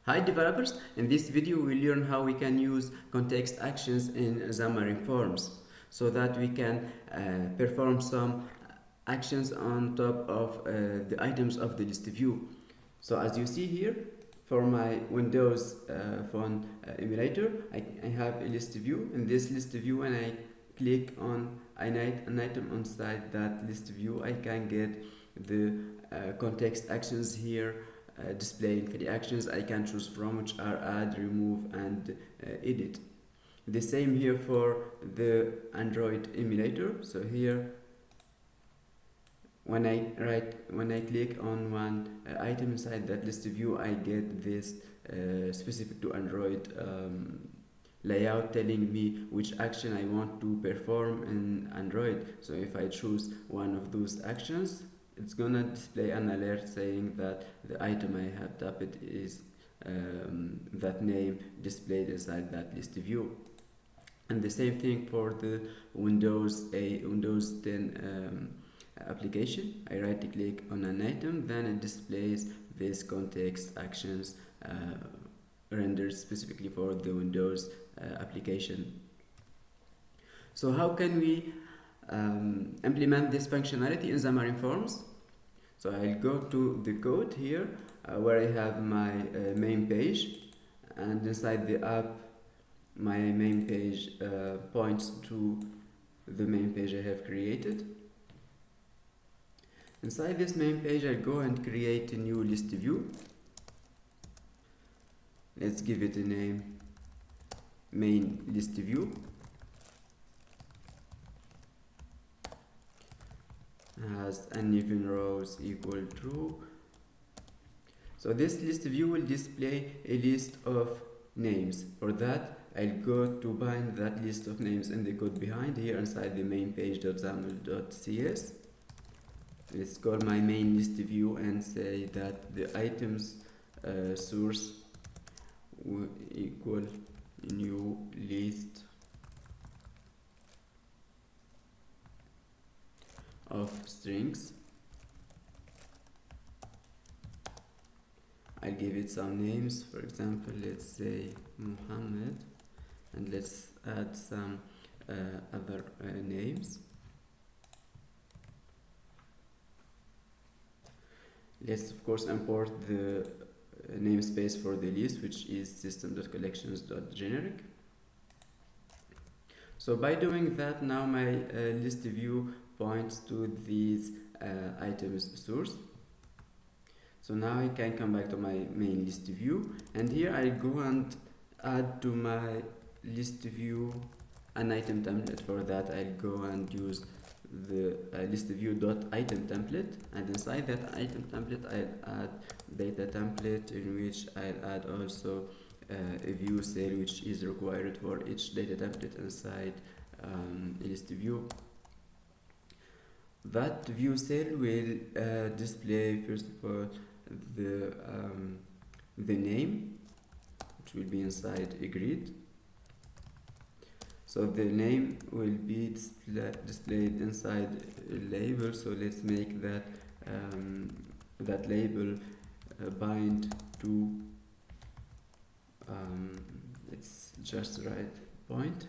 Hi developers, in this video we'll learn how we can use context actions in Xamarin Forms so that we can perform some actions on top of the items of the list view. So as you see here, for my Windows phone emulator, I have a list view. In this list view, when I click on an item inside that list view, I can get the context actions here displaying 3 actions I can choose from, which are add, remove, and edit. The same here for the Android emulator. So here, when I click on one item inside that list view, I get this specific to Android layout telling me which action I want to perform in Android. So if I choose one of those actions, it's gonna display an alert saying that the item I have tapped is that name displayed inside that list view. And the same thing for the Windows 10 application. I right click on an item, then it displays this context actions rendered specifically for the Windows application. So how can we implement this functionality in Xamarin Forms? So I'll go to the code here where I have my main page, and inside the app my main page points to the main page I have created. Inside this main page I'll go and create a new list view. Let's give it a name, main list view. Has uneven rows equal true. So this list view will display a list of names. For that, I'll go to bind that list of names in the code behind here inside the main page.xaml.cs. Let's call my main list view and say that the items source will equal new list of strings. I'll give it some names. For example, let's say Muhammad, and let's add some other names. Let's of course import the namespace for the list, which is system.collections.generic. So by doing that, now my list view points to these items source. So now I can come back to my main list view, and here I go and add to my list view an item template. For that, I'll go and use the listview.item template, and inside that item template I'll add data template, in which I'll add also a view cell which is required for each data template inside a list view. That view cell will display first of all the name, which will be inside a grid. So the name will be displayed inside a label. So let's make that that label bind to let's just write point.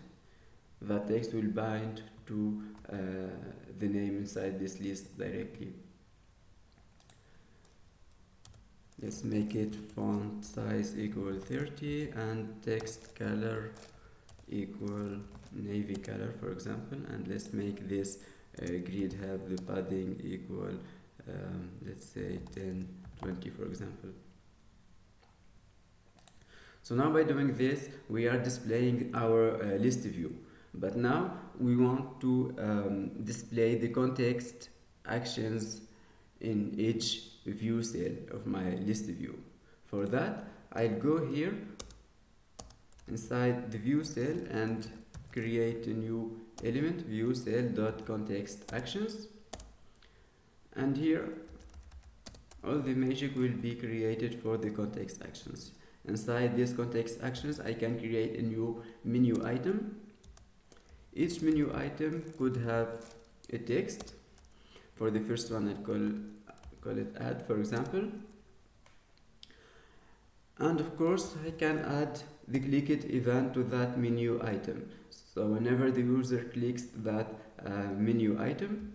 That text will bind to the name inside this list directly. Let's make it font size equal 30 and text color equal navy color, for example, and let's make this grid have the padding equal let's say 1020, for example. So now by doing this, we are displaying our list view, but now we want to display the context actions in each view cell of my list view. For that, I'll go here inside the view cell and create a new element, view cell.contextActions, and here all the magic will be created for the context actions. Inside this context actions, I can create a new menu item. Each menu item could have a text. For the first one, I'll call it add, for example, And of course I can add the click it event to that menu item. So whenever the user clicks that menu item,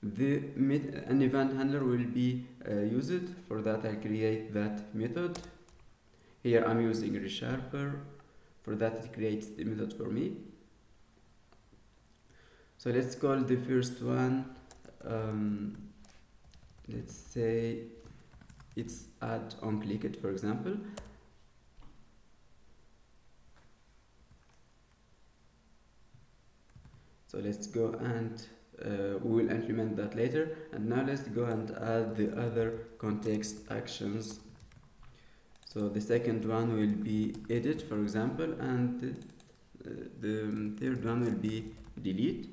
an event handler will be used. For that I'll create that method. Here I'm using resharper. For that it creates the method for me. So let's call the first one, let's say it's add on click it, for example. So let's go and we will implement that later. And now let's go and add the other context actions. So the second one will be edit, for example, and the third one will be delete.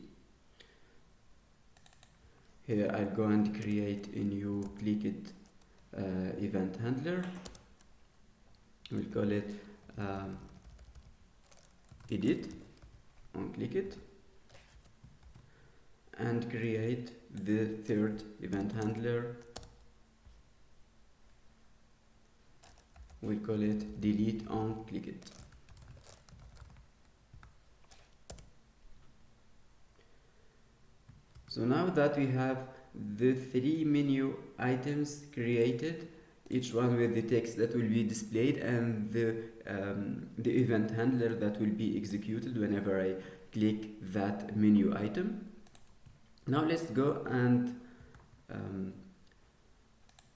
Here I'll go and create a new click it event handler. We'll call it edit on click it, and create the third event handler. We'll call it delete on click it. So now that we have the three menu items created, each one with the text that will be displayed and the event handler that will be executed whenever I click that menu item. Now let's go and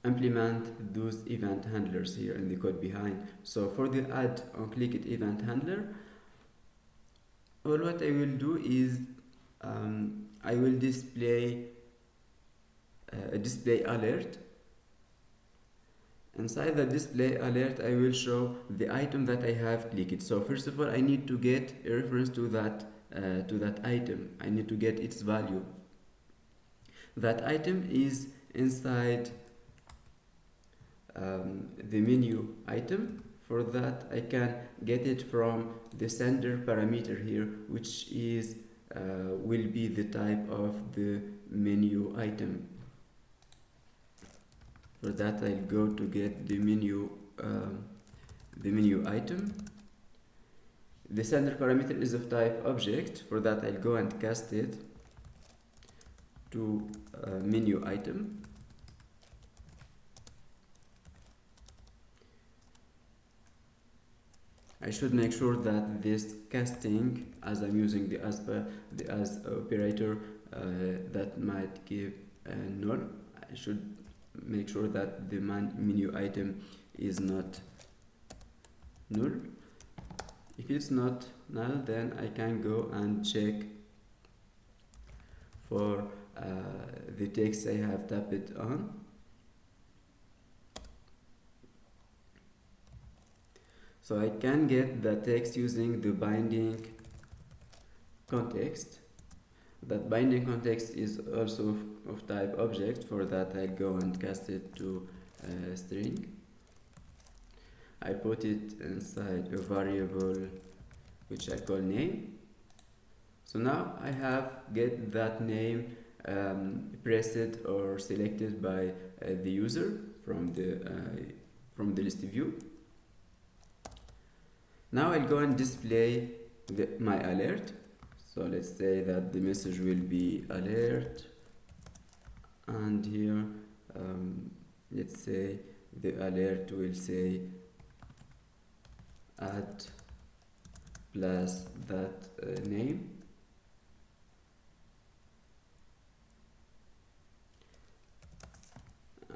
implement those event handlers here in the code behind. So for the add on click it event handler, all what I will do is I will display a display alert. Inside the display alert I will show the item that I have clicked. So first of all I need to get a reference to that item. I need to get its value. That item is inside the menu item. For that I can get it from the sender parameter here, which is will be the type of the menu item. For that I'll go to get the menu item. The sender parameter is of type object. For that I'll go and cast it to menu item. I should make sure that this casting, as I'm using the as operator, that might give a null. I should make sure that the menu item is not null. If it's not null, then I can go and check for the text I have tapped on. So I can get the text using the binding context. That binding context is also of type object. For that I go and cast it to a string. I put it inside a variable which I call name. So now I have get that name pressed or selected by the user from the list view. Now I'll go and display my alert. So let's say that the message will be alert, and here let's say the alert will say add plus that name.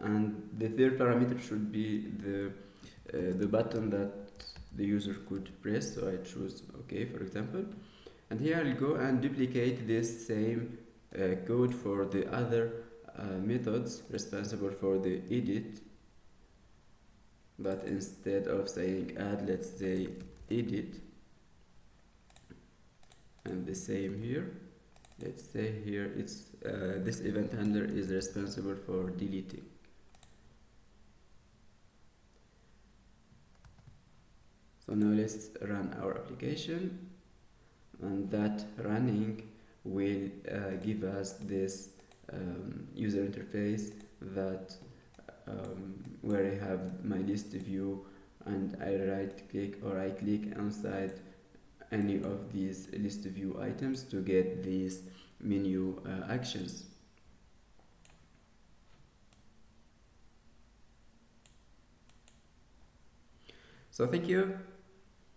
And the third parameter should be the button that the user could press. So I choose OK, for example. And here I'll go and duplicate this same code for the other methods responsible for the edit. But instead of saying add, let's say edit. And the same here. Let's say here it's this event handler is responsible for deleting. So now let's run our application, and that running will give us this user interface that where I have my list view, and I right click or I click inside any of these list view items to get these menu actions. So thank you.